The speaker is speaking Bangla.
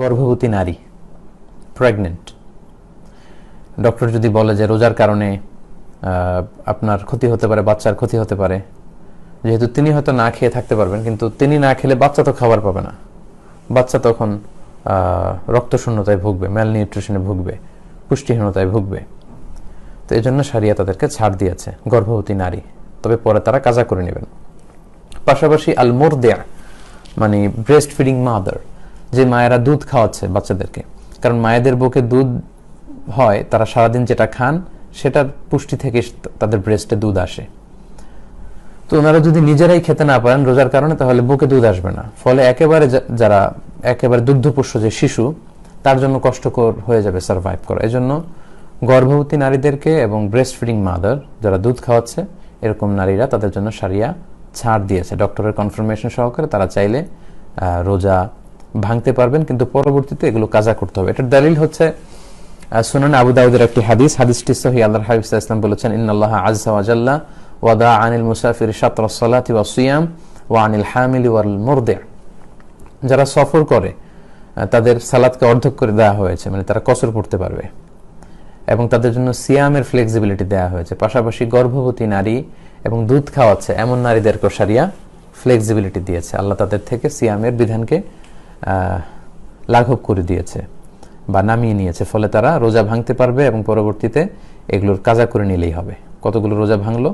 গর্ভবতী নারী, প্রেগনেন্ট, ডক্টর যদি বলে যে রোজার কারণে আপনার ক্ষতি হতে পারে, বাচ্চার ক্ষতি হতে পারে, যেহেতু তিনি হয়তো না খেয়ে থাকতে পারবেন, কিন্তু তিনি না খেলে বাচ্চা তো খাবার পাবে না, বাচ্চা তখন রক্তশূন্যতায় ভুগবে, ম্যালনিউট্রিশনে ভুগবে, পুষ্টিহীনতায় ভুগবে। তো এই জন্য শরিয়া তাদেরকে ছাড় দিয়েছে, গর্ভবতী নারী, তবে পরে তারা কাজা করে নেবেন। পাশাপাশি আল মুরদিয়া মানে ব্রেস্ট ফিডিং মাদার, যে মায়েরা দুধ খাওয়াচ্ছে বাচ্চাদেরকে, কারণ মায়েদের বুকে দুধ হয়, তারা সারাদিন যেটা খান সেটার পুষ্টি থেকে তাদের ব্রেস্টে দুধ আসে। তো ওনারা যদি নিজেরাই খেতে না পারেন রোজার কারণে, তাহলে বুকে দুধ আসবে না, ফলে একেবারে যারা একেবারে দুগ্ধপোষ্য যে শিশু, তার জন্য কষ্টকর হয়ে যাবে সার্ভাইভ করা। এই জন্য গর্ভবতী নারীদেরকে এবং ব্রেস্ট ফিডিং মাদার যারা দুধ খাওয়াচ্ছে এরকম নারীরা, তাদের জন্য শরিয়া ছাড় দিয়েছে। ডক্টরের কনফার্মেশন সহকারে তারা চাইলে রোজা ভাঙতে পারবেন, কিন্তু পরবর্তীতে এগুলো কাজা করতে হবে। এটার দলিল হচ্ছে সুনান আবু দাউদের একটি হাদিস, হাদিসটি সহিহ। আল্লাহর হাবিব সাল্লাল্লাহু আলাইহি ওয়াসাল্লাম বলেছেন, ইন্নাল্লাহা আযজা ওয়া জাল্লা ওয়াদা আনিল মুসাফির শাতরাস সালাতি ওয়াস সিয়াম ওয়া আনিল হামিলি ওয়াল মুরদি'। যারা সফর করে তাদের সালাতকে অর্ধেক করে দেওয়া হয়েছে, মানে তারা কসর পড়তে পারবে, এবং তাদের জন্য সিয়ামের ফ্লেক্সিবিলিটি দেওয়া হয়েছে। পাশাপাশি গর্ভবতী নারী এবং দুধ খাওয়াচ্ছে এমন নারীদেরকে শরিয়া ফ্লেক্সিবিলিটি দিয়েছে। আল্লাহ তাদের থেকে সিয়ামের বিধানকে লাঘব করে দিয়েছে বা নামিয়ে নিয়েছে, ফলে তারা রোজা ভাঙতে পারবে এবং পরবর্তীতে এগুলোর কাজা করে নিলেই হবে। কতগুলো রোজা ভাঙলো?